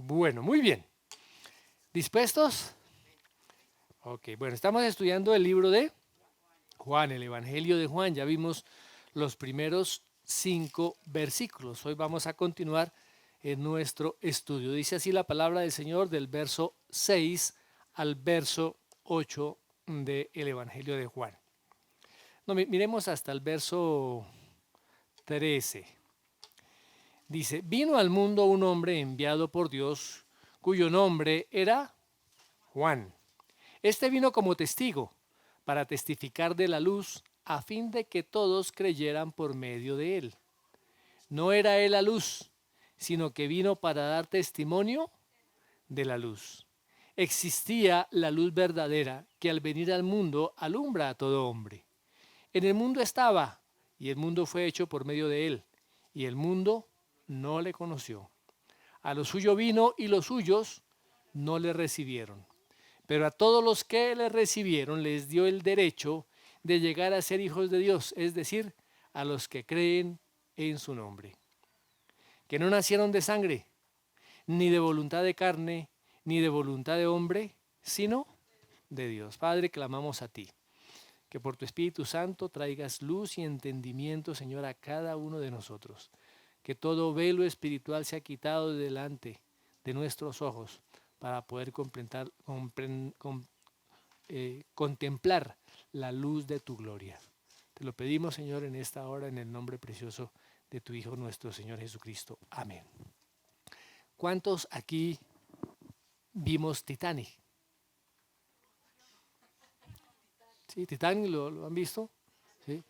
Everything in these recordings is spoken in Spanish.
Bueno, muy bien. ¿Dispuestos? Ok, bueno, estamos estudiando el libro de Juan, el Evangelio de Juan. Ya vimos los primeros 5 versículos. Hoy vamos a continuar en nuestro estudio. Dice así la palabra del Señor del verso 6 al verso 8 del Evangelio de Juan. No, miremos hasta el verso 13. Dice, vino al mundo un hombre enviado por Dios, cuyo nombre era Juan. Este vino como testigo, para testificar de la luz, a fin de que todos creyeran por medio de él. No era él la luz, sino que vino para dar testimonio de la luz. Existía la luz verdadera, que al venir al mundo alumbra a todo hombre. En el mundo estaba, y el mundo fue hecho por medio de él, y el mundo no le conoció. A lo suyo vino, y los suyos no le recibieron. Pero a todos los que le recibieron les dio el derecho de llegar a ser hijos de Dios, es decir, a los que creen en su nombre. Que no nacieron de sangre, ni de voluntad de carne, ni de voluntad de hombre, sino de Dios. Padre, clamamos a ti, que por tu Espíritu Santo traigas luz y entendimiento, Señor, a cada uno de nosotros. Que todo velo espiritual sea quitado de delante de nuestros ojos para poder contemplar la luz de tu gloria. Te lo pedimos, Señor, en esta hora, en el nombre precioso de tu Hijo nuestro Señor Jesucristo. Amén. ¿Cuántos aquí vimos Titanic? ¿Sí? ¿Titanic lo han visto? ¿Sí?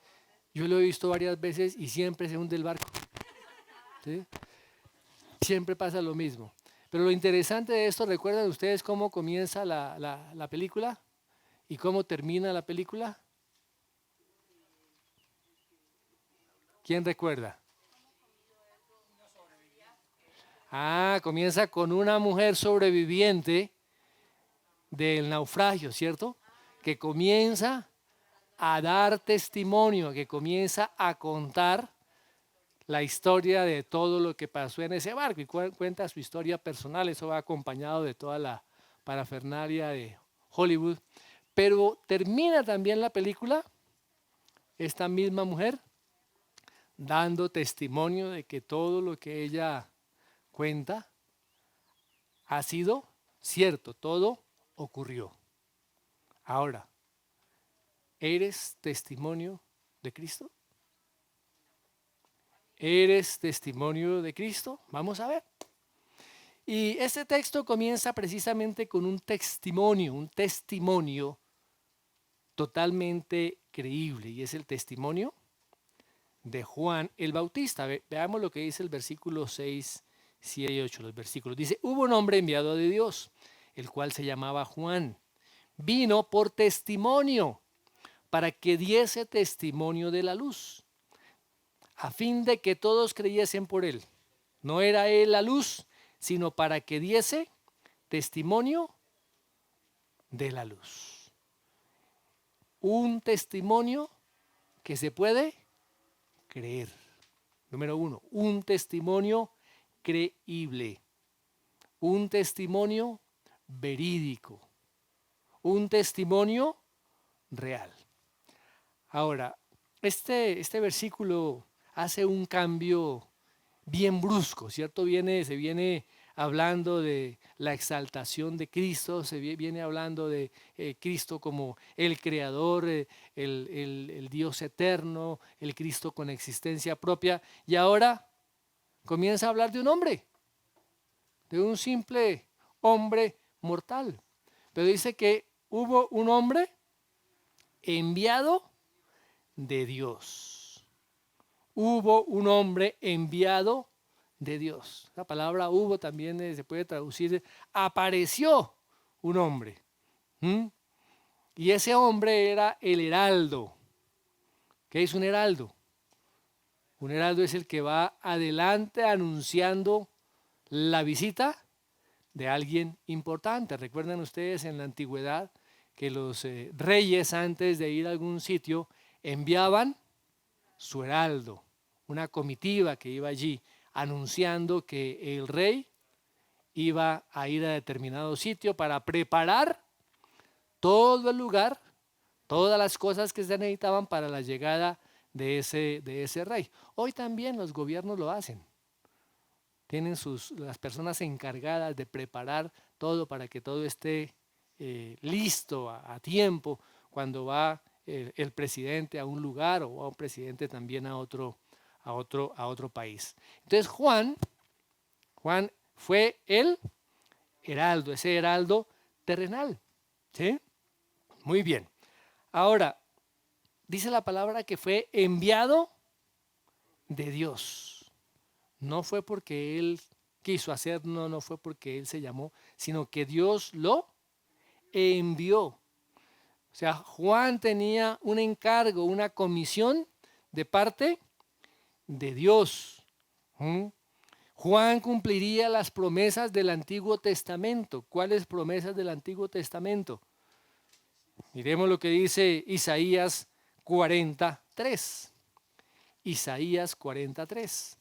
Yo lo he visto varias veces y siempre se hunde el barco. ¿Sí? Siempre pasa lo mismo. Pero lo interesante de esto, ¿recuerdan ustedes cómo comienza la película? ¿Y cómo termina la película? ¿Quién recuerda? Comienza con una mujer sobreviviente del naufragio, ¿cierto? Que comienza a dar testimonio, que comienza a contar la historia de todo lo que pasó en ese barco y cuenta su historia personal. Eso va acompañado de toda la parafernalia de Hollywood. Pero termina también la película esta misma mujer dando testimonio de que todo lo que ella cuenta ha sido cierto, todo ocurrió. Ahora, ¿eres testimonio de Cristo? ¿Eres testimonio de Cristo? Vamos a ver. Y este texto comienza precisamente con un testimonio totalmente creíble, y es el testimonio de Juan el Bautista. Veamos lo que dice el versículo 6, 7 y 8, los versículos. Dice, hubo un hombre enviado de Dios, el cual se llamaba Juan. Vino por testimonio, para que diese testimonio de la luz, a fin de que todos creyesen por él. No era él la luz, sino para que diese testimonio de la luz. Un testimonio que se puede creer. Número 1, un testimonio creíble, un testimonio verídico, un testimonio real. Ahora, este versículo hace un cambio bien brusco, ¿cierto? Se viene hablando de la exaltación de Cristo, viene hablando de Cristo como el creador, el Dios eterno, el Cristo con existencia propia, y ahora comienza a hablar de un hombre, de un simple hombre mortal. Pero dice que hubo un hombre enviado de Dios. Hubo un hombre enviado de Dios. La palabra hubo también se puede traducir, apareció un hombre. Y ese hombre era el heraldo. ¿Qué es un heraldo? Un heraldo es el que va adelante anunciando la visita de alguien importante. ¿Recuerdan ustedes en la antigüedad que los reyes, antes de ir a algún sitio, enviaban su heraldo, una comitiva que iba allí anunciando que el rey iba a ir a determinado sitio para preparar todo el lugar, todas las cosas que se necesitaban para la llegada de ese rey. Hoy también los gobiernos lo hacen. Tienen las personas encargadas de preparar todo para que todo esté listo a tiempo cuando va el presidente a un lugar o va un presidente también a otro país. Entonces Juan fue el heraldo, ese heraldo terrenal. ¿Sí? Muy bien. Ahora, dice la palabra que fue enviado de Dios. No fue porque él quiso hacer, no fue porque él se llamó, sino que Dios lo envió. O sea, Juan tenía un encargo, una comisión de parte de Dios. Juan cumpliría las promesas del Antiguo Testamento. ¿Cuáles promesas del Antiguo Testamento? Miremos lo que dice Isaías 43. Isaías 43.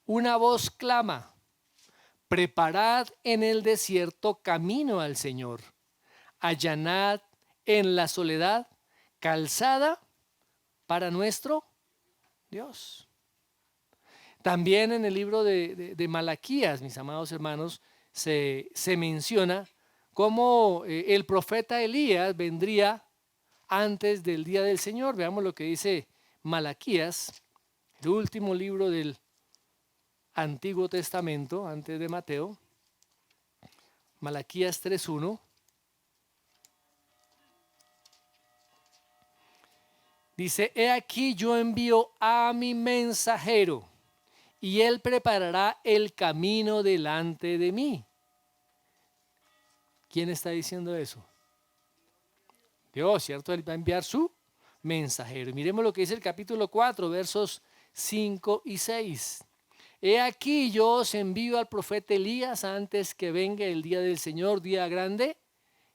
Una voz clama: preparad en el desierto camino al Señor, allanad en la soledad calzada para nuestro Dios. También en el libro de Malaquías, mis amados hermanos, se menciona cómo el profeta Elías vendría antes del día del Señor. Veamos lo que dice Malaquías, el último libro del Antiguo Testamento, antes de Mateo. Malaquías 3:1. Dice: he aquí yo envío a mi mensajero, y él preparará el camino delante de mí. ¿Quién está diciendo eso? Dios, ¿cierto? Él va a enviar su mensajero. Miremos lo que dice el capítulo 4, versos 5 y 6. He aquí yo os envío al profeta Elías antes que venga el día del Señor, día grande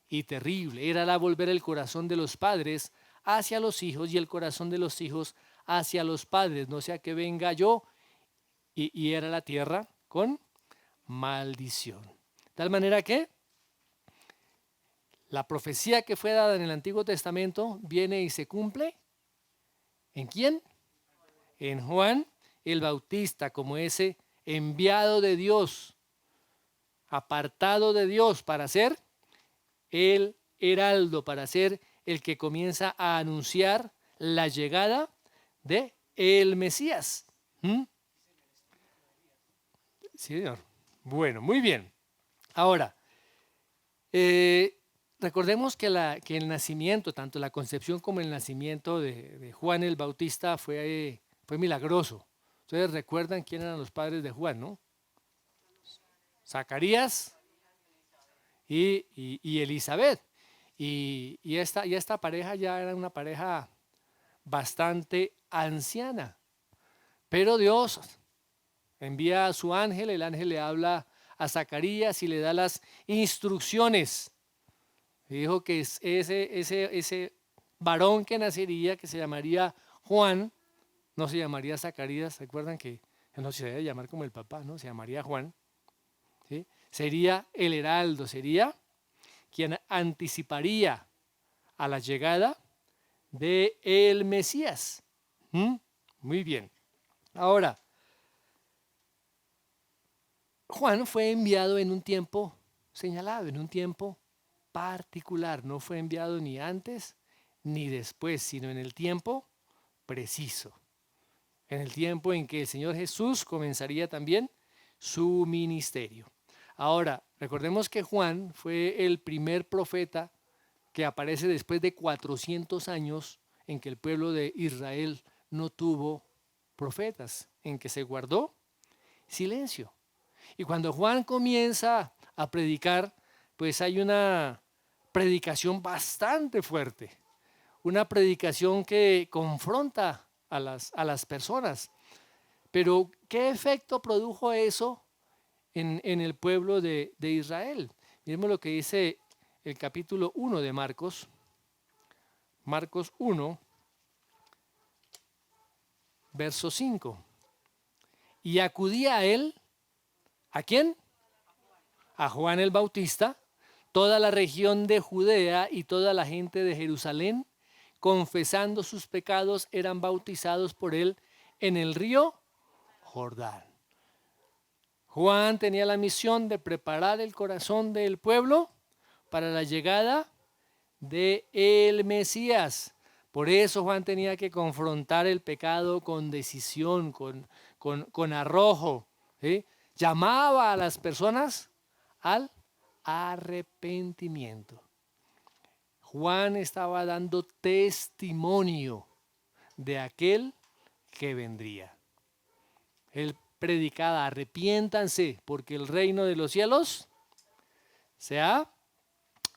y terrible. Era volver el corazón de los padres hacia los hijos y el corazón de los hijos hacia los padres, no sea que venga yo y era la tierra con maldición. De tal manera que la profecía que fue dada en el Antiguo Testamento viene y se cumple. ¿En quién? En Juan el Bautista, como ese enviado de Dios, apartado de Dios para ser el heraldo, para ser el que comienza a anunciar la llegada de el Mesías. Sí, señor. Bueno, muy bien. Ahora, recordemos que el nacimiento, tanto la concepción como el nacimiento de Juan el Bautista fue milagroso. Ustedes recuerdan quién eran los padres de Juan, ¿no? Zacarías y Elizabeth. Y esta pareja ya era una pareja bastante anciana. Pero Dios envía a su ángel, el ángel le habla a Zacarías y le da las instrucciones. Dijo que ese varón que nacería, que se llamaría Juan, no se llamaría Zacarías. ¿Recuerdan que no se debe llamar como el papá, no? Se llamaría Juan. ¿Sí? Sería el heraldo, sería quien anticiparía a la llegada de el Mesías. Muy bien. Ahora, Juan fue enviado en un tiempo señalado, en un tiempo particular. No fue enviado ni antes ni después, sino en el tiempo preciso. En el tiempo en que el Señor Jesús comenzaría también su ministerio. Ahora, recordemos que Juan fue el primer profeta que aparece después de 400 años en que el pueblo de Israel no tuvo profetas, en que se guardó silencio. Y cuando Juan comienza a predicar, pues hay una predicación bastante fuerte, una predicación que confronta a las personas. Pero, ¿qué efecto produjo eso en el pueblo de Israel? Miremos lo que dice el capítulo 1 de Marcos. Marcos 1, verso 5. y acudía a él, ¿a quién? A Juan el Bautista, toda la región de Judea y toda la gente de Jerusalén, confesando sus pecados, eran bautizados por él en el río Jordán. Juan tenía la misión de preparar el corazón del pueblo para la llegada de el Mesías. Por eso Juan tenía que confrontar el pecado con decisión, con arrojo, ¿sí? Llamaba a las personas al arrepentimiento. Juan estaba dando testimonio de aquel que vendría. Él predicaba: arrepiéntanse porque el reino de los cielos se ha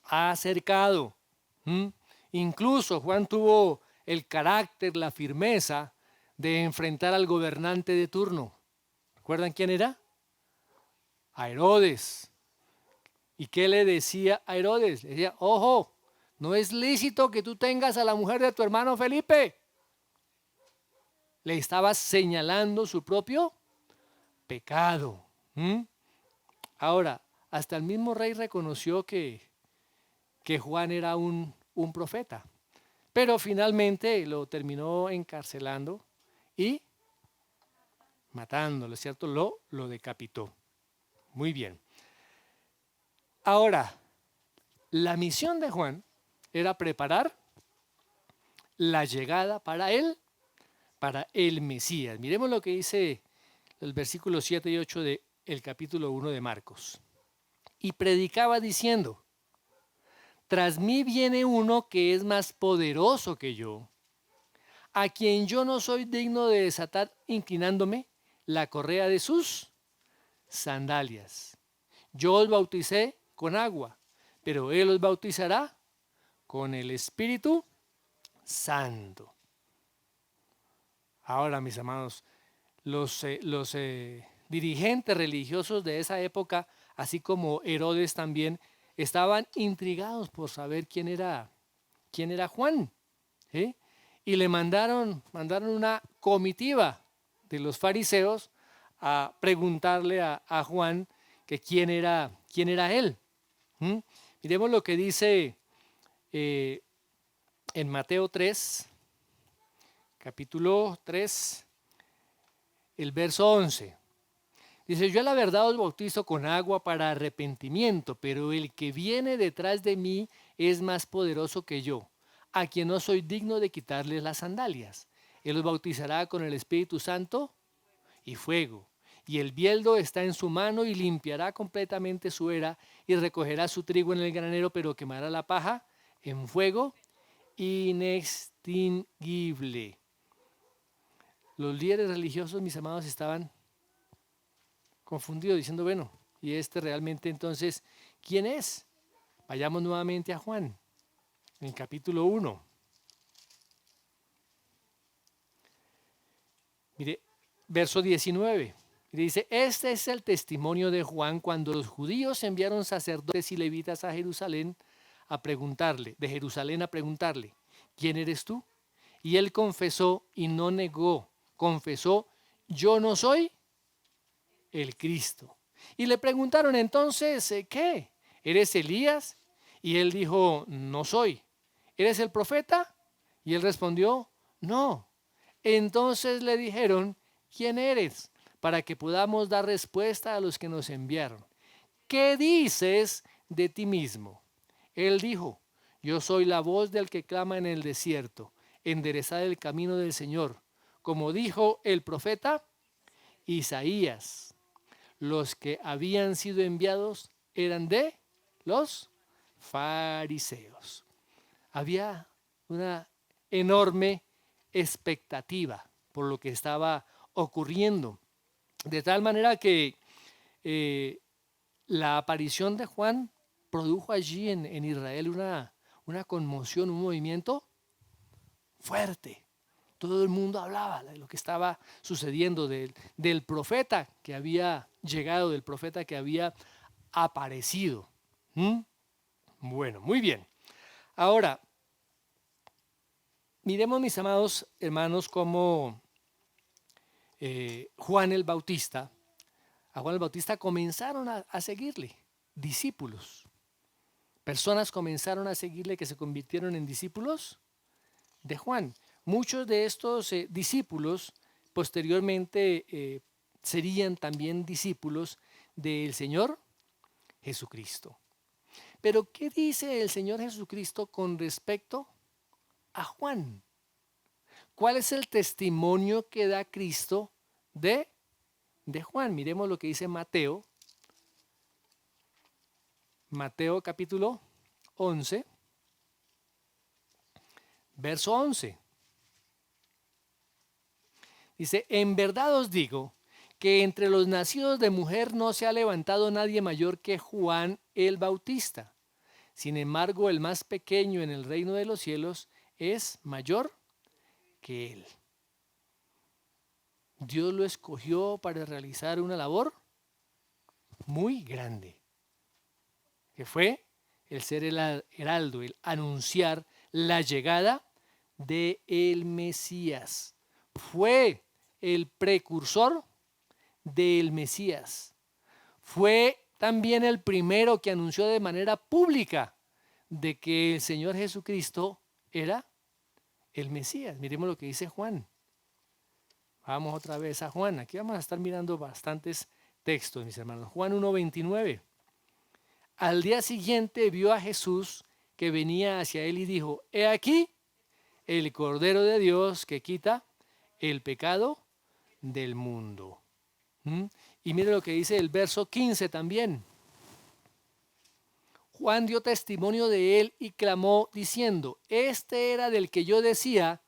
acercado. Incluso Juan tuvo el carácter, la firmeza de enfrentar al gobernante de turno. ¿Recuerdan quién era? A Herodes. ¿Y qué le decía a Herodes? Le decía: ojo, no es lícito que tú tengas a la mujer de tu hermano Felipe. Le estaba señalando su propio pecado. Ahora, hasta el mismo rey reconoció que Juan era un profeta, pero finalmente lo terminó encarcelando y matándolo, ¿cierto? Lo decapitó. Muy bien. Ahora, la misión de Juan era preparar la llegada para el Mesías. Miremos lo que dice el versículo 7 y 8 del capítulo 1 de Marcos. Y predicaba diciendo: tras mí viene uno que es más poderoso que yo, a quien yo no soy digno de desatar, inclinándome la correa de sus sandalias. Yo os bauticé con agua, pero él os bautizará con el Espíritu Santo. Ahora, mis amados, los dirigentes religiosos de esa época, así como Herodes también, estaban intrigados por saber quién era Juan, ¿sí? Y le mandaron una comitiva de los fariseos a preguntarle a Juan que quién era él. Miremos lo que dice en Mateo 3, capítulo 3, el verso 11. Dice: yo a la verdad os bautizo con agua para arrepentimiento, pero el que viene detrás de mí es más poderoso que yo, a quien no soy digno de quitarles las sandalias. Él os bautizará con el Espíritu Santo y fuego. Y el bieldo está en su mano y limpiará completamente su era y recogerá su trigo en el granero, pero quemará la paja en fuego inextinguible. Los líderes religiosos, mis amados, estaban confundidos, diciendo: bueno, ¿y este realmente entonces quién es? Vayamos nuevamente a Juan, en el capítulo 1. Mire, verso 19. Dice: este es el testimonio de Juan cuando los judíos enviaron sacerdotes y levitas a Jerusalén a preguntarle, ¿quién eres tú? Y él confesó y no negó, confesó: yo no soy el Cristo. Y le preguntaron entonces: ¿qué? ¿Eres Elías? Y él dijo: no soy. ¿Eres el profeta? Y él respondió: no. Entonces le dijeron: ¿quién eres? Para que podamos dar respuesta a los que nos enviaron. ¿Qué dices de ti mismo? Él dijo: yo soy la voz del que clama en el desierto, enderezad el camino del Señor, como dijo el profeta Isaías. Los que habían sido enviados eran de los fariseos. Había una enorme expectativa por lo que estaba ocurriendo, de tal manera que la aparición de Juan produjo allí en Israel una conmoción, un movimiento fuerte. Todo el mundo hablaba de lo que estaba sucediendo, del profeta que había llegado, del profeta que había aparecido. Bueno, muy bien. Ahora, miremos, mis amados hermanos, cómo Juan el Bautista, a Juan el Bautista comenzaron a seguirle, discípulos. Personas comenzaron a seguirle que se convirtieron en discípulos de Juan. Muchos de estos discípulos posteriormente serían también discípulos del Señor Jesucristo. Pero ¿qué dice el Señor Jesucristo con respecto a Juan? ¿Cuál es el testimonio que da Cristo de Juan? Miremos lo que dice Mateo. Mateo capítulo 11, verso 11. Dice, en verdad os digo que entre los nacidos de mujer no se ha levantado nadie mayor que Juan el Bautista. Sin embargo, el más pequeño en el reino de los cielos es mayor que él. Dios lo escogió para realizar una labor muy grande, que fue el ser el heraldo, el anunciar la llegada de el Mesías. Fue el precursor del Mesías. Fue también el primero que anunció de manera pública de que el Señor Jesucristo era el Mesías. Miremos lo que dice Juan. Vamos otra vez a Juan. Aquí vamos a estar mirando bastantes textos, mis hermanos. Juan 1:29. Al día siguiente vio a Jesús que venía hacia él y dijo, he aquí el Cordero de Dios que quita el pecado del mundo. Y mire lo que dice el verso 15 también. Juan dio testimonio de él y clamó diciendo, este era del que yo decía,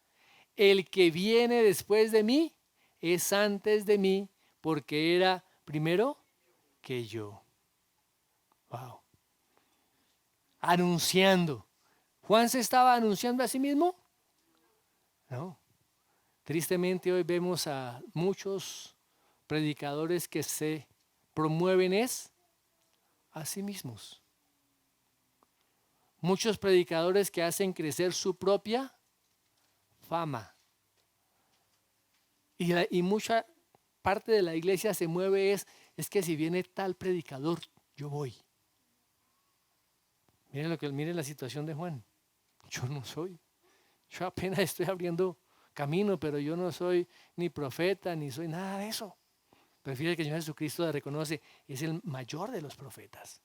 el que viene después de mí es antes de mí, porque era primero que yo. Wow. Anunciando. ¿Juan se estaba anunciando a sí mismo? No. Tristemente hoy vemos a muchos predicadores que se promueven a sí mismos. Muchos predicadores que hacen crecer su propia fama. Y mucha parte de la iglesia se mueve es que si viene tal predicador, yo voy. Miren la situación de Juan. Yo no soy. Yo apenas estoy abriendo camino, pero yo no soy ni profeta, ni soy nada de eso. Pero fíjate que el Señor Jesucristo le reconoce, es el mayor de los profetas.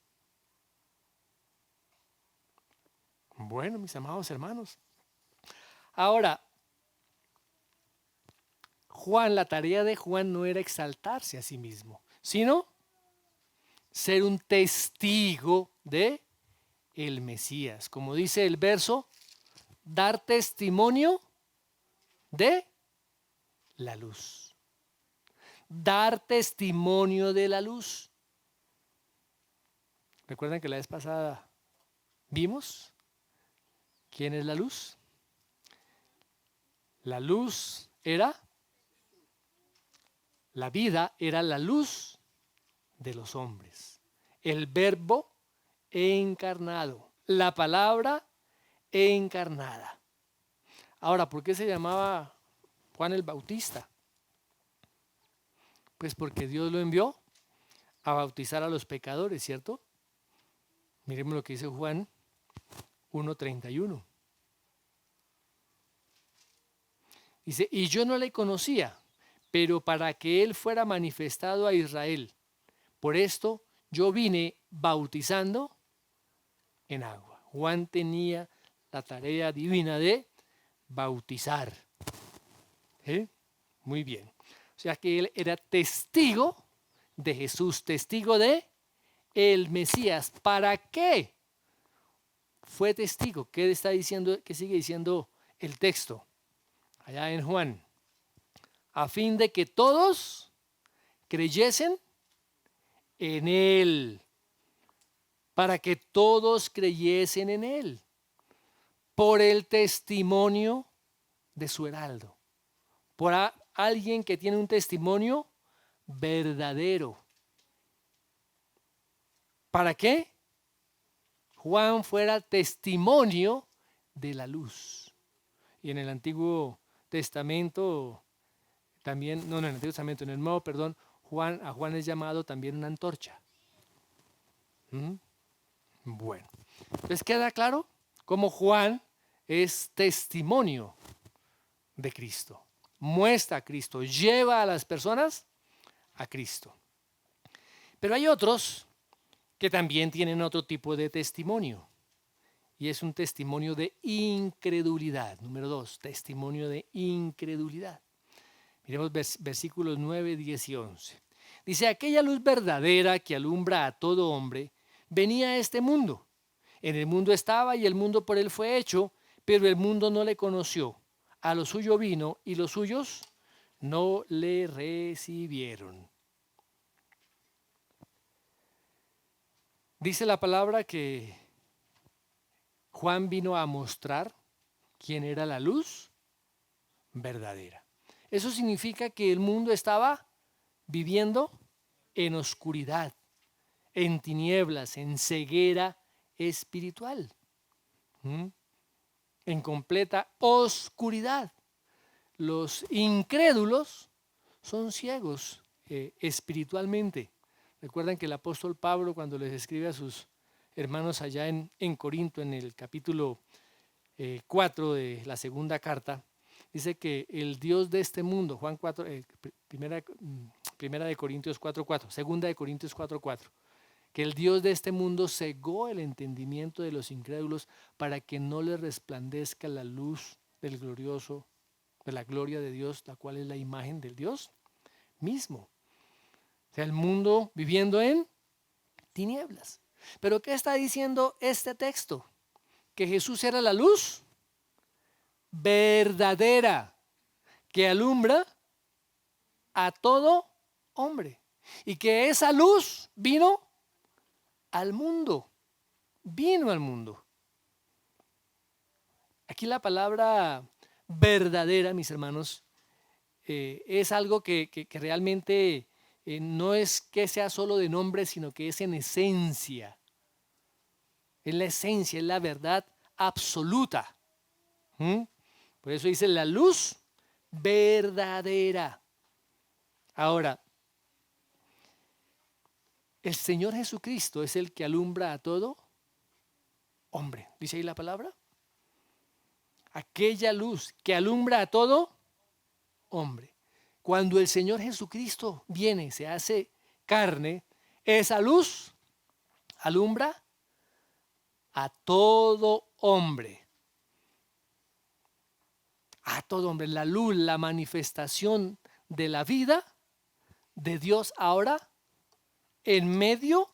Bueno, mis amados hermanos. Ahora, la tarea de Juan no era exaltarse a sí mismo, sino ser un testigo de el Mesías. Como dice el verso, dar testimonio de la luz. Dar testimonio de la luz. ¿Recuerdan que la vez pasada vimos quién es la luz? La luz era, la vida era la luz de los hombres. El verbo encarnado, la palabra encarnada. Ahora, ¿por qué se llamaba Juan el Bautista? Pues porque Dios lo envió a bautizar a los pecadores, ¿cierto? Miremos lo que dice Juan 1:31. Dice, y yo no le conocía, pero para que él fuera manifestado a Israel. Por esto yo vine bautizando en agua. Juan tenía la tarea divina de bautizar. Muy bien. O sea que él era testigo de Jesús, testigo de el Mesías. ¿Para qué fue testigo? ¿Qué está diciendo? ¿Qué sigue diciendo el texto? Allá en Juan. A fin de que todos creyesen en él. Para que todos creyesen en él. Por el testimonio de su heraldo. Por alguien que tiene un testimonio verdadero. ¿Para qué? Juan fuera testimonio de la luz. Y en el Antiguo Testamento también, no, en el Antiguo Testamento, en el Nuevo, perdón, a Juan es llamado también una antorcha. ¿Mm? Bueno, ¿les queda claro cómo Juan es testimonio de Cristo? Muestra a Cristo, lleva a las personas a Cristo. Pero hay otros que también tienen otro tipo de testimonio, y es un testimonio de incredulidad. Número 2, testimonio de incredulidad. Miremos versículos 9, 10 y 11. Dice, aquella luz verdadera que alumbra a todo hombre venía a este mundo. En el mundo estaba y el mundo por él fue hecho, pero el mundo no le conoció. A lo suyo vino y los suyos no le recibieron. Dice la palabra que Juan vino a mostrar quién era la luz verdadera. Eso significa que el mundo estaba viviendo en oscuridad, en tinieblas, en ceguera espiritual, en completa oscuridad. Los incrédulos son ciegos espiritualmente. Recuerdan que el apóstol Pablo, cuando les escribe a sus hermanos allá en Corinto, en el capítulo 4 de la segunda carta, dice que el Dios de este mundo, Juan 4, primera de Corintios 4:4, segunda de Corintios 4:4, que el Dios de este mundo cegó el entendimiento de los incrédulos para que no les resplandezca la luz del glorioso, de la gloria de Dios, la cual es la imagen del Dios mismo. O sea, el mundo viviendo en tinieblas. Pero ¿qué está diciendo este texto? Que Jesús era la luz verdadera que alumbra a todo hombre. Y que esa luz vino al mundo. Vino al mundo. Aquí la palabra verdadera, mis hermanos, es algo que realmente no es que sea solo de nombre, sino que es en esencia. Es la esencia, es la verdad absoluta. Por eso dice la luz verdadera. Ahora, el Señor Jesucristo es el que alumbra a todo hombre. ¿Dice ahí la palabra? Aquella luz que alumbra a todo hombre. Cuando el Señor Jesucristo viene, se hace carne, esa luz alumbra a todo hombre. A todo hombre. La luz, la manifestación de la vida de Dios ahora en medio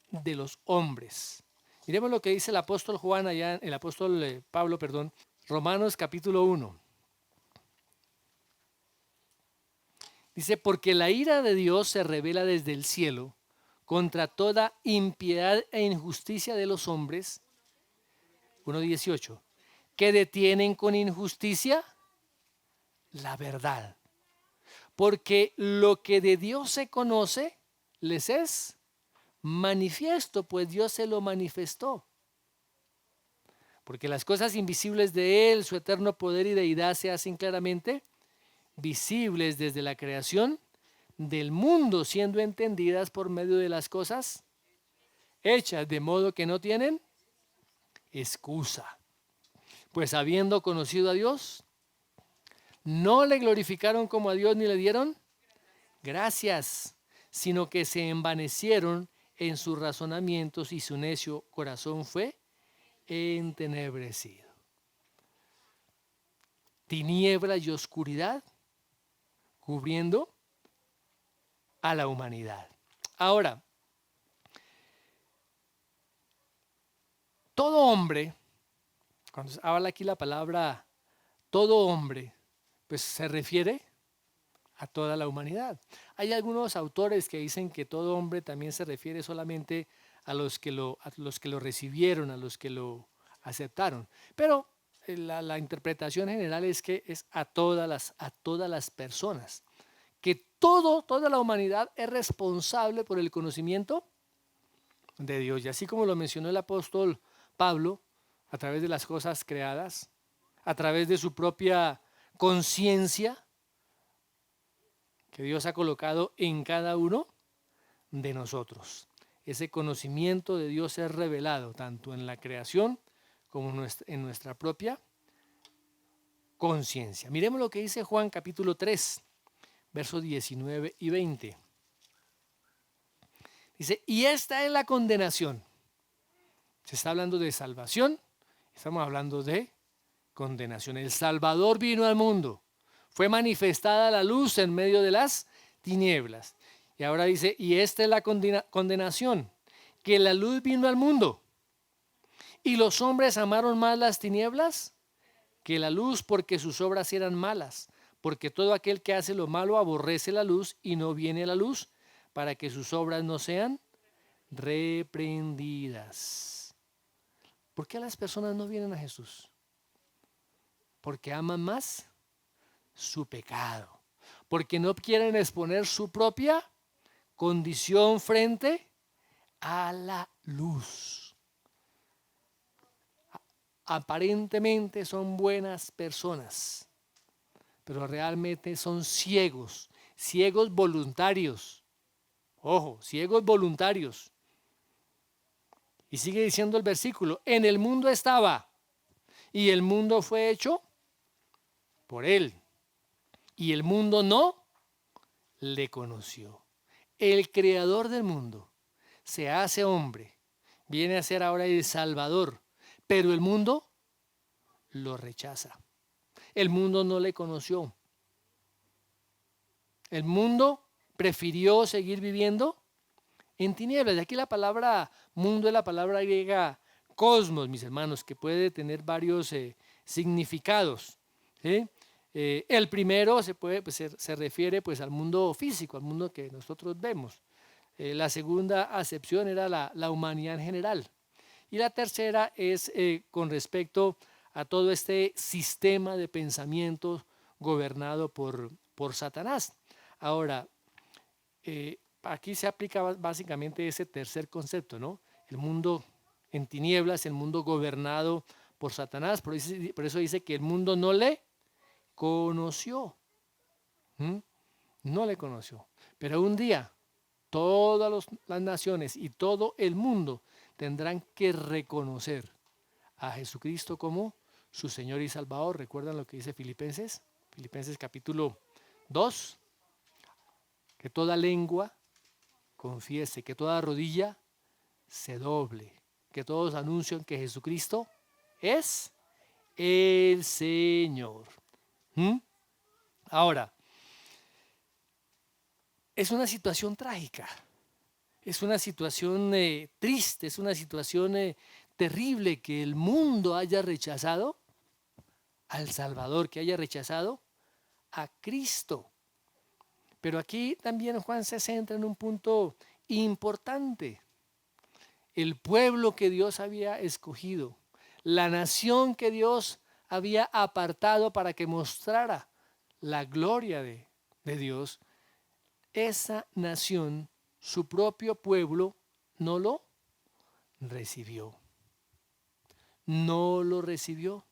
de los hombres. Miremos lo que dice el apóstol Juan allá, el apóstol Pablo, perdón, Romanos capítulo 1. Dice, porque la ira de Dios se revela desde el cielo contra toda impiedad e injusticia de los hombres, 1:18, que detienen con injusticia la verdad. Porque lo que de Dios se conoce les es manifiesto, pues Dios se lo manifestó. Porque las cosas invisibles de Él, su eterno poder y deidad, se hacen claramente visibles desde la creación del mundo, siendo entendidas por medio de las cosas hechas, de modo que no tienen excusa. Pues habiendo conocido a Dios, no le glorificaron como a Dios ni le dieron gracias, sino que se envanecieron en sus razonamientos y su necio corazón fue entenebrecido. Tiniebla y oscuridad cubriendo a la humanidad. Ahora, todo hombre, cuando habla aquí la palabra todo hombre, pues se refiere a toda la humanidad. Hay algunos autores que dicen que todo hombre también se refiere solamente a los que lo recibieron, a los que lo aceptaron. Pero la interpretación general es que es a todas las personas. Que toda la humanidad es responsable por el conocimiento de Dios. Y así como lo mencionó el apóstol Pablo, a través de las cosas creadas, a través de su propia conciencia, que Dios ha colocado en cada uno de nosotros. Ese conocimiento de Dios es revelado tanto en la creación como en nuestra propia conciencia. Miremos lo que dice Juan capítulo 3, versos 19 y 20. Dice, y esta es la condenación. Se está hablando de salvación, estamos hablando de condenación. El Salvador vino al mundo, fue manifestada la luz en medio de las tinieblas. Y ahora dice, y esta es la condenación, que la luz vino al mundo y los hombres amaron más las tinieblas que la luz porque sus obras eran malas, porque todo aquel que hace lo malo aborrece la luz y no viene a la luz para que sus obras no sean reprendidas. ¿Por qué las personas no vienen a Jesús? Porque aman más su pecado, porque no quieren exponer su propia condición frente a la luz. Aparentemente son buenas personas, pero realmente son ciegos, ciegos voluntarios. Ojo, ciegos voluntarios. Y sigue diciendo el versículo, en el mundo estaba, y el mundo fue hecho por él, y el mundo no le conoció. El creador del mundo se hace hombre, viene a ser ahora el Salvador, pero el mundo lo rechaza. El mundo no le conoció. El mundo prefirió seguir viviendo en tinieblas. De aquí la palabra mundo es la palabra griega cosmos, mis hermanos, que puede tener varios significados. ¿Sí? El primero se refiere pues, al mundo físico, al mundo que nosotros vemos. La segunda acepción era la humanidad en general. Y la tercera es con respecto a todo este sistema de pensamientos gobernado por Satanás. Ahora, aquí se aplica básicamente ese tercer concepto, ¿no? El mundo en tinieblas, el mundo gobernado por Satanás. Por eso dice que el mundo no le conoció. No le conoció. Pero un día todas las naciones y todo el mundo tendrán que reconocer a Jesucristo como su Señor y Salvador. ¿Recuerdan lo que dice Filipenses? Filipenses capítulo 2. Que toda lengua confiese, que toda rodilla se doble, que todos anuncien que Jesucristo es el Señor. Ahora, es una situación trágica, es una situación triste, es una situación terrible que el mundo haya rechazado al Salvador, que haya rechazado a Cristo. Pero aquí también Juan se centra en un punto importante. El pueblo que Dios había escogido, la nación que Dios había apartado para que mostrara la gloria de Dios, esa nación, su propio pueblo, no lo recibió. No lo recibió.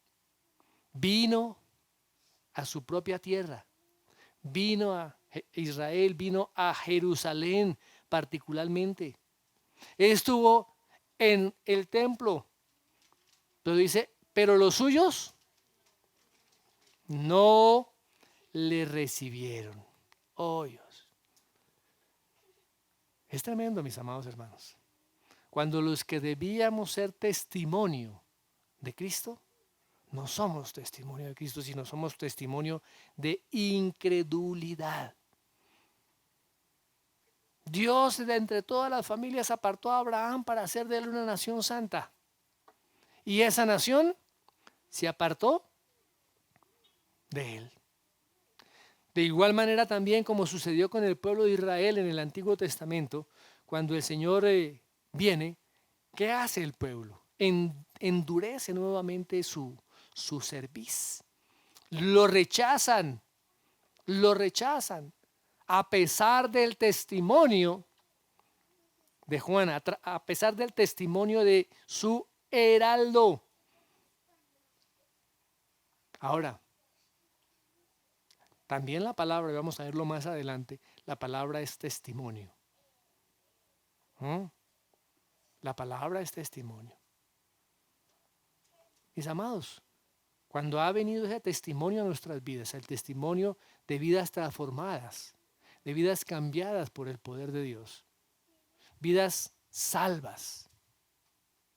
Vino a su propia tierra, vino a Israel, vino a Jerusalén particularmente. Estuvo en el templo, pero dice, pero los suyos no le recibieron. Oh Dios. Es tremendo, mis amados hermanos. Cuando los que debíamos ser testimonio de Cristo, no somos testimonio de Cristo, sino somos testimonio de incredulidad. Dios de entre todas las familias apartó a Abraham para hacer de él una nación santa. Y esa nación se apartó de él. De igual manera también como sucedió con el pueblo de Israel en el Antiguo Testamento, cuando el Señor viene, ¿qué hace el pueblo? Endurece nuevamente su cerviz. Lo rechazan, a pesar del testimonio de Juan, a pesar del testimonio de su heraldo. Ahora, También la palabra, y vamos a verlo más adelante, la palabra es testimonio. ¿Mm? La palabra es testimonio. Mis amados, cuando ha venido ese testimonio a nuestras vidas, el testimonio de vidas transformadas, de vidas cambiadas por el poder de Dios, vidas salvas,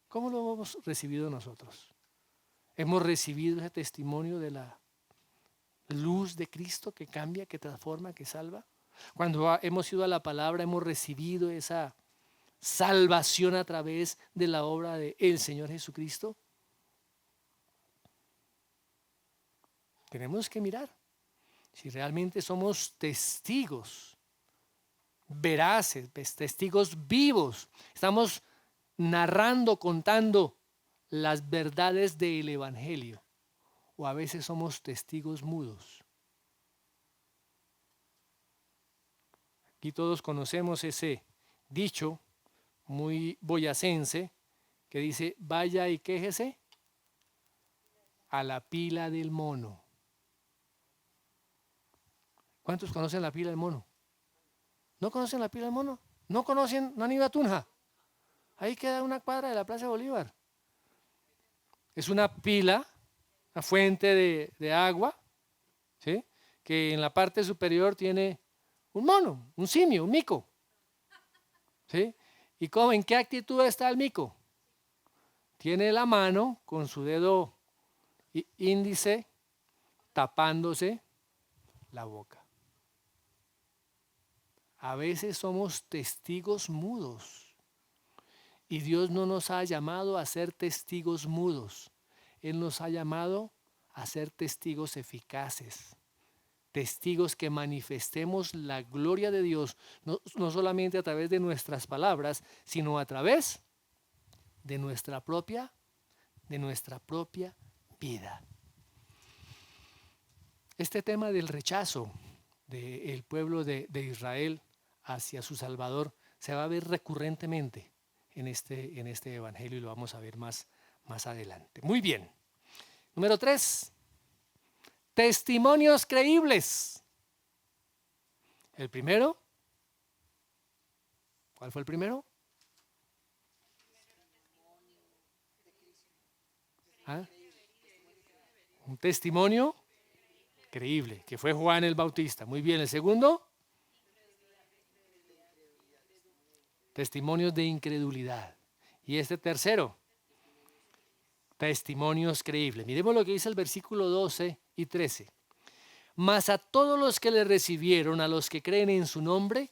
¿cómo lo hemos recibido nosotros? Hemos recibido ese testimonio de la luz de Cristo que cambia, que transforma, que salva. Cuando hemos ido a la palabra, hemos recibido esa salvación a través de la obra del Señor Jesucristo. Tenemos que mirar si realmente somos testigos veraces, testigos vivos. Estamos narrando, contando las verdades del Evangelio. O a veces somos testigos mudos. Aquí todos conocemos ese dicho muy boyacense que dice: vaya y quéjese a la pila del mono. ¿Cuántos conocen la pila del mono? ¿No conocen la pila del mono? ¿No conocen? ¿No han ido a Tunja? Ahí queda una cuadra de la Plaza de Bolívar. Es una pila, una fuente de agua, ¿sí?, que en la parte superior tiene un mono, un simio, un mico. ¿Sí? ¿Y cómo, en qué actitud está el mico? Tiene la mano con su dedo índice tapándose la boca. A veces somos testigos mudos y Dios no nos ha llamado a ser testigos mudos. Él nos ha llamado a ser testigos eficaces, testigos que manifestemos la gloria de Dios, no solamente a través de nuestras palabras, sino a través de nuestra propia vida. Este tema del rechazo del pueblo de Israel hacia su Salvador se va a ver recurrentemente en este evangelio y lo vamos a ver más adelante. Muy bien. Número 3. Testimonios creíbles. El primero. ¿Cuál fue el primero? ¿Ah? Un testimonio creíble, que fue Juan el Bautista. Muy bien. El segundo. Testimonios de incredulidad. Y este tercero, testimonios creíbles. Miremos lo que dice el versículo 12 y 13. Mas a todos los que le recibieron, a los que creen en su nombre,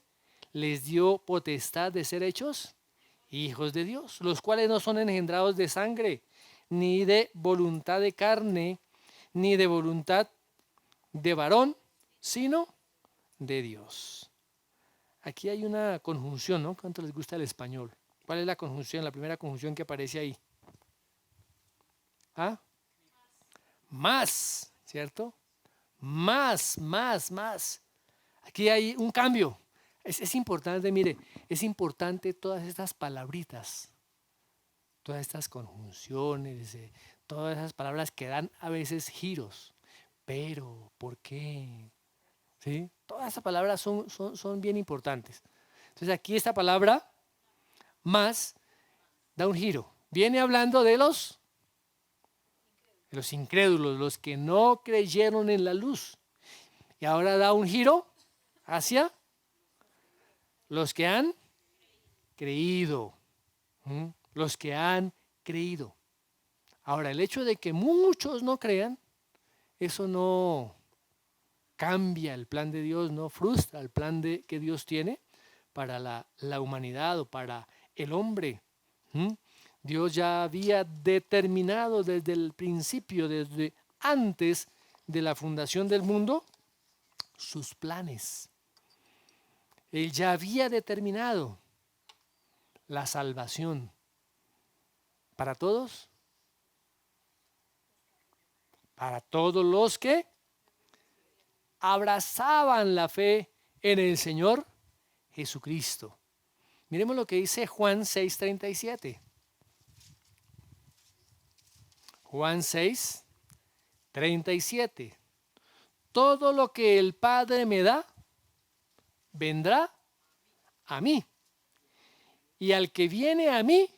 les dio potestad de ser hechos hijos de Dios, los cuales no son engendrados de sangre, ni de voluntad de carne, ni de voluntad de varón, sino de Dios. Aquí hay una conjunción, ¿no? ¿Cuánto les gusta el español? ¿Cuál es la conjunción, la primera conjunción que aparece ahí? ¿Ah? Más, ¿cierto? Más. Aquí hay un cambio. Es importante, mire, es importante todas estas palabritas, todas estas conjunciones, todas esas palabras que dan a veces giros. Pero, ¿por qué? ¿Sí? Todas esas palabras son bien importantes. Entonces aquí esta palabra, más, da un giro. Viene hablando de los incrédulos, los que no creyeron en la luz. Y ahora da un giro hacia los que han creído. Los que han creído. Ahora, el hecho de que muchos no crean, eso no cambia el plan de Dios, no frustra el plan que Dios tiene para la humanidad o para el hombre. Dios ya había determinado desde el principio, desde antes de la fundación del mundo, sus planes. Él ya había determinado la salvación para todos, para todos los que abrazaban la fe en el Señor Jesucristo. Miremos lo que dice Juan 6:37. Juan 6:37. todo lo que el Padre me da, vendrá a mí. Y al que viene a mí,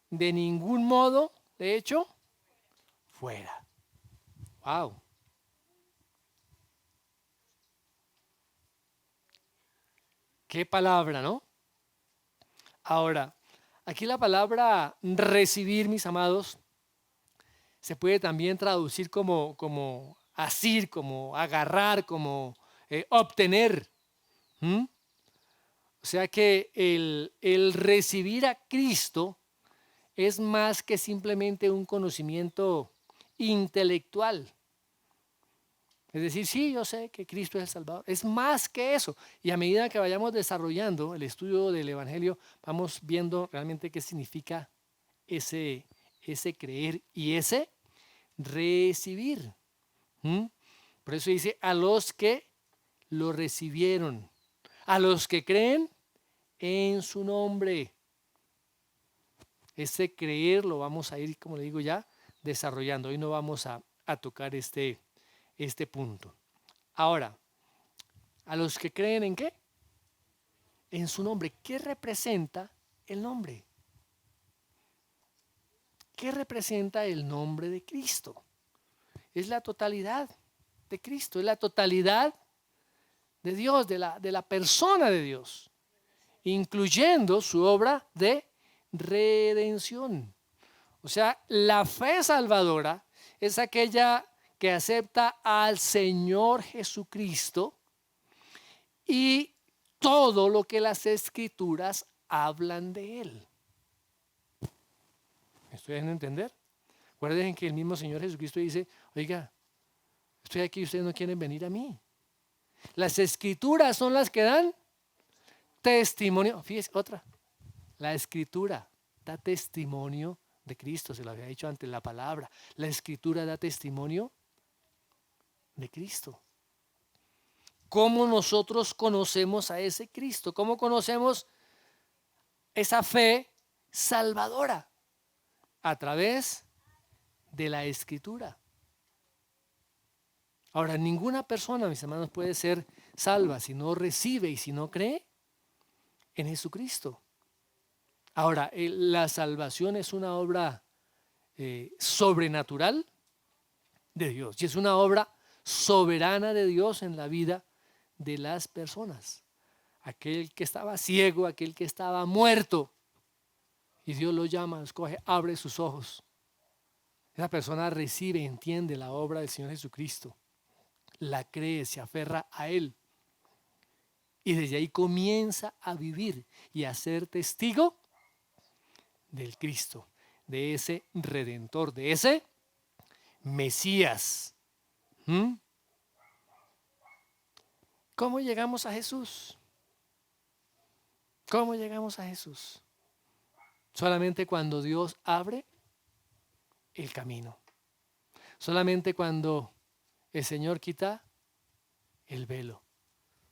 de ningún modo, de hecho, fuera. Wow. Qué palabra, ¿no? Ahora, aquí la palabra recibir, mis amados, se puede también traducir como asir, como agarrar, como obtener. ¿Mm? O sea que el recibir a Cristo es más que simplemente un conocimiento intelectual. Es decir, sí, yo sé que Cristo es el Salvador. Es más que eso. Y a medida que vayamos desarrollando el estudio del Evangelio, vamos viendo realmente qué significa ese creer y ese recibir. ¿Mm? Por eso dice, a los que lo recibieron, a los que creen en su nombre. Ese creer lo vamos a ir, como le digo ya, desarrollando. Hoy no vamos a tocar este punto. Ahora, a los que creen en qué? En su nombre. ¿Qué representa el nombre? ¿Qué representa el nombre de Cristo? Es la totalidad de Cristo, es la totalidad de Dios, de la persona de Dios, incluyendo su obra de redención. O sea, la fe salvadora es aquella que acepta al Señor Jesucristo y todo lo que las Escrituras hablan de Él. ¿Me estoy dejando entender? Recuerden que el mismo Señor Jesucristo dice, oiga, estoy aquí y ustedes no quieren venir a mí. Las Escrituras son las que dan testimonio. Fíjese, otra. La Escritura da testimonio de Cristo, se lo había dicho antes, la palabra. La Escritura da testimonio de Cristo. ¿Cómo nosotros conocemos a ese Cristo? ¿Cómo conocemos esa fe salvadora? A través de la Escritura. Ahora, ninguna persona, mis hermanos, puede ser salva si no recibe y si no cree en Jesucristo. Ahora, la salvación es una obra sobrenatural de Dios y es una obra soberana de Dios en la vida de las personas. Aquel que estaba ciego, aquel que estaba muerto, y Dios lo llama, escoge, abre sus ojos. Esa persona recibe y entiende la obra del Señor Jesucristo, la cree, se aferra a Él, y desde ahí comienza a vivir y a ser testigo del Cristo, de ese Redentor, de ese Mesías. ¿Mm? ¿Cómo llegamos a Jesús? ¿Cómo llegamos a Jesús? Solamente cuando Dios abre el camino. Solamente cuando el Señor quita el velo.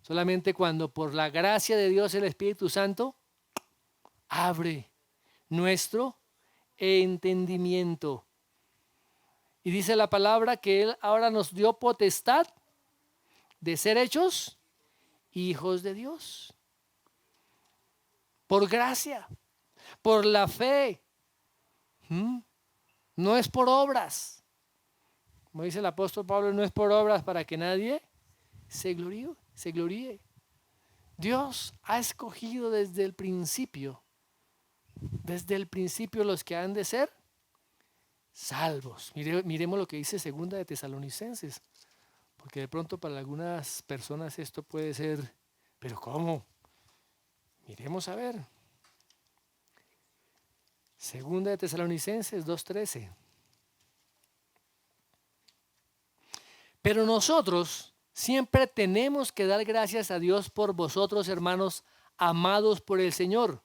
Solamente cuando por la gracia de Dios el Espíritu Santo abre nuestro entendimiento. Y dice la palabra que Él ahora nos dio potestad de ser hechos hijos de Dios. Por gracia, por la fe. No es por obras. Como dice el apóstol Pablo, no es por obras para que nadie se gloríe. Dios ha escogido desde el principio los que han de ser salvos. Miremos lo que dice segunda de Tesalonicenses, porque de pronto para algunas personas esto puede ser, ¿pero cómo? Miremos a ver. Segunda de Tesalonicenses 2:13. Pero nosotros siempre tenemos que dar gracias a Dios por vosotros, hermanos, amados por el Señor,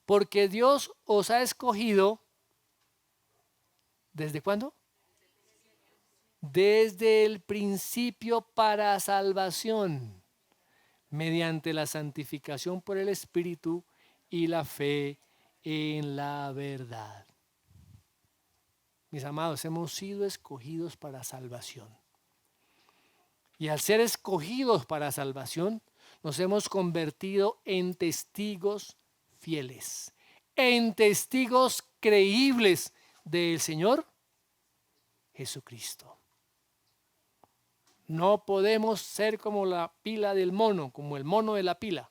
porque Dios os ha escogido, ¿desde cuándo? Desde el principio para salvación, mediante la santificación por el Espíritu y la fe en la verdad. Mis amados, hemos sido escogidos para salvación. Y al ser escogidos para salvación, nos hemos convertido en testigos fieles, en testigos creíbles del Señor Jesucristo. No podemos ser como la pila del mono, como el mono de la pila.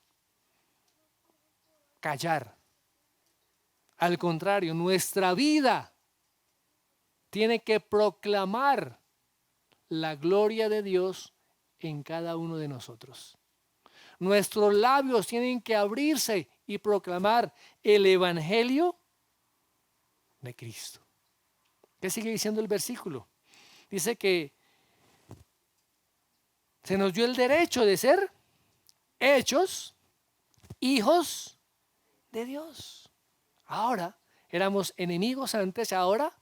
Callar. Al contrario, nuestra vida tiene que proclamar la gloria de Dios en cada uno de nosotros. Nuestros labios tienen que abrirse y proclamar el evangelio de Cristo. ¿Qué sigue diciendo el versículo? Dice que se nos dio el derecho de ser hechos hijos de Dios. Ahora éramos enemigos antes, ahora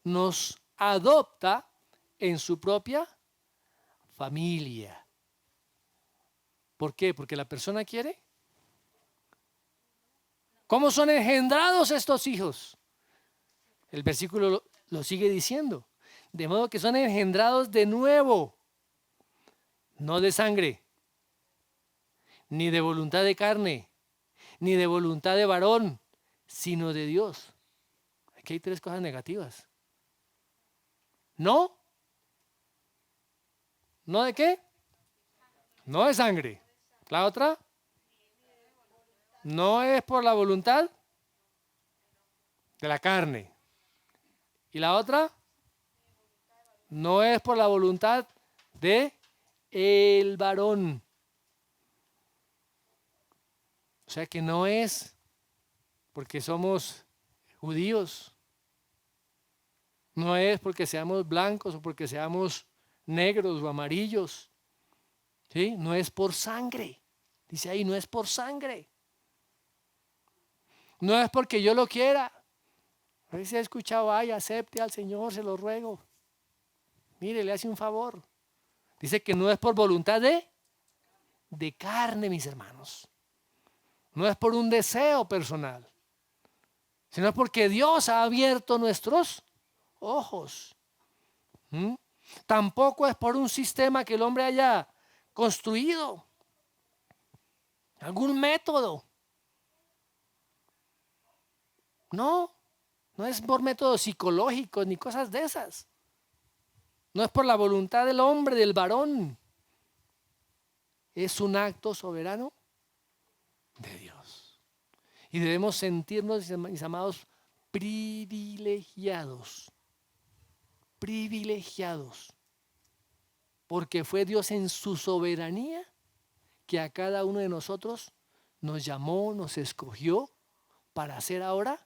nos adopta en su propia familia. ¿Por qué? Porque la persona quiere. ¿Cómo son engendrados estos hijos? El versículo lo sigue diciendo. De modo que son engendrados de nuevo, no de sangre, ni de voluntad de carne, ni de voluntad de varón, sino de Dios. Aquí hay tres cosas negativas. ¿No? ¿No de qué? No de sangre. La otra, no es por la voluntad de la carne. Y la otra, no es por la voluntad de el varón. O sea que no es porque somos judíos. No es porque seamos blancos o porque seamos negros o amarillos. ¿Sí? No es por sangre. Dice ahí, no es por sangre. No es porque yo lo quiera. A veces he escuchado, ay, acepte al Señor, se lo ruego. Mire, le hace un favor. Dice que no es por voluntad de carne, mis hermanos. No es por un deseo personal, sino porque Dios ha abierto nuestros ojos. Tampoco es por un sistema que el hombre haya construido, algún método. No, no es por métodos psicológicos ni cosas de esas. No es por la voluntad del hombre, del varón. Es un acto soberano de Dios. Y debemos sentirnos, mis amados, privilegiados. Privilegiados. Porque fue Dios en su soberanía que a cada uno de nosotros nos llamó, nos escogió para ser ahora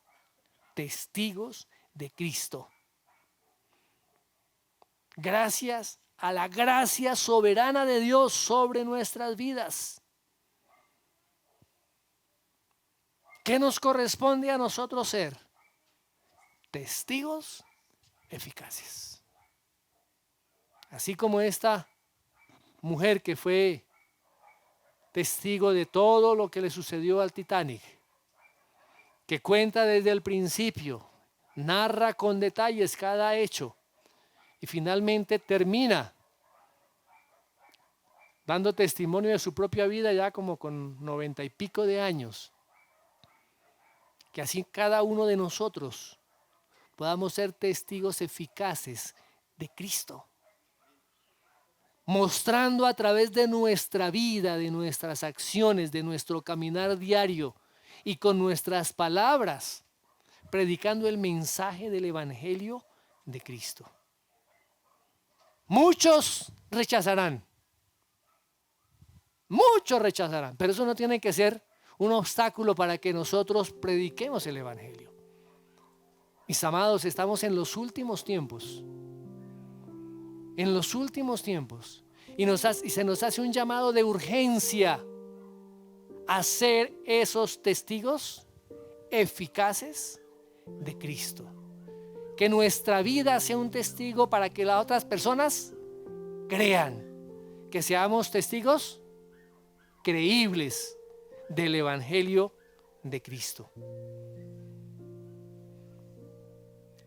testigos de Cristo. Gracias a la gracia soberana de Dios sobre nuestras vidas. ¿Qué nos corresponde a nosotros ser? Testigos eficaces. Así como esta mujer que fue testigo de todo lo que le sucedió al Titanic, que cuenta desde el principio, narra con detalles cada hecho y finalmente termina dando testimonio de su propia vida ya como con 90 y pico de años. Que así cada uno de nosotros podamos ser testigos eficaces de Cristo, mostrando a través de nuestra vida, de nuestras acciones, de nuestro caminar diario y con nuestras palabras, predicando el mensaje del Evangelio de Cristo. Muchos rechazarán, pero eso no tiene que ser un obstáculo para que nosotros prediquemos el Evangelio. Mis amados, estamos en los últimos tiempos. En los últimos tiempos. Y se nos hace un llamado de urgencia a ser esos testigos eficaces de Cristo. Que nuestra vida sea un testigo para que las otras personas crean. Que seamos testigos creíbles del Evangelio de Cristo.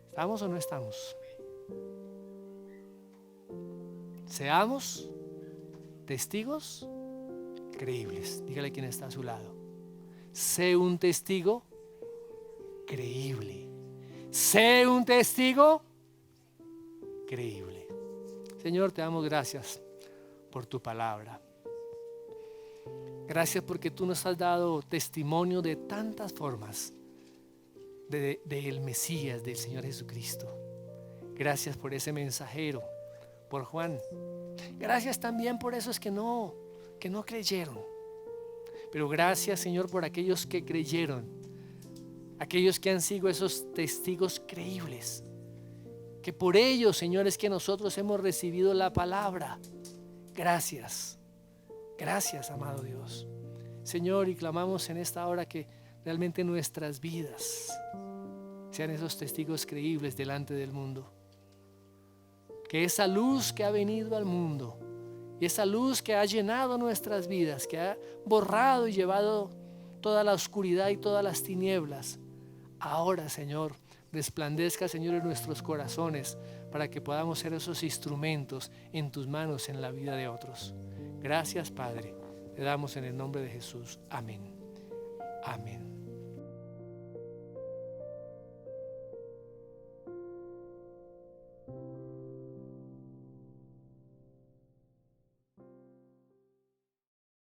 ¿Estamos o no estamos? Seamos testigos creíbles. Dígale a quien está a su lado. Sé un testigo creíble. Sé un testigo creíble. Señor, te damos gracias por tu palabra. Gracias porque tú nos has dado testimonio de tantas formas del Mesías, del Señor Jesucristo. Gracias por ese mensajero, por Juan. Gracias también por esos que no creyeron. Pero gracias, Señor, por aquellos que creyeron, aquellos que han sido esos testigos creíbles, que por ellos, Señor, es que nosotros hemos recibido la palabra. Gracias, gracias, amado Dios. Señor, y clamamos en esta hora que realmente nuestras vidas sean esos testigos creíbles delante del mundo. Que esa luz que ha venido al mundo y esa luz que ha llenado nuestras vidas, que ha borrado y llevado toda la oscuridad y todas las tinieblas, ahora, Señor, resplandezca, Señor, en nuestros corazones para que podamos ser esos instrumentos en tus manos en la vida de otros. Gracias, Padre. Te damos en el nombre de Jesús. Amén. Amén.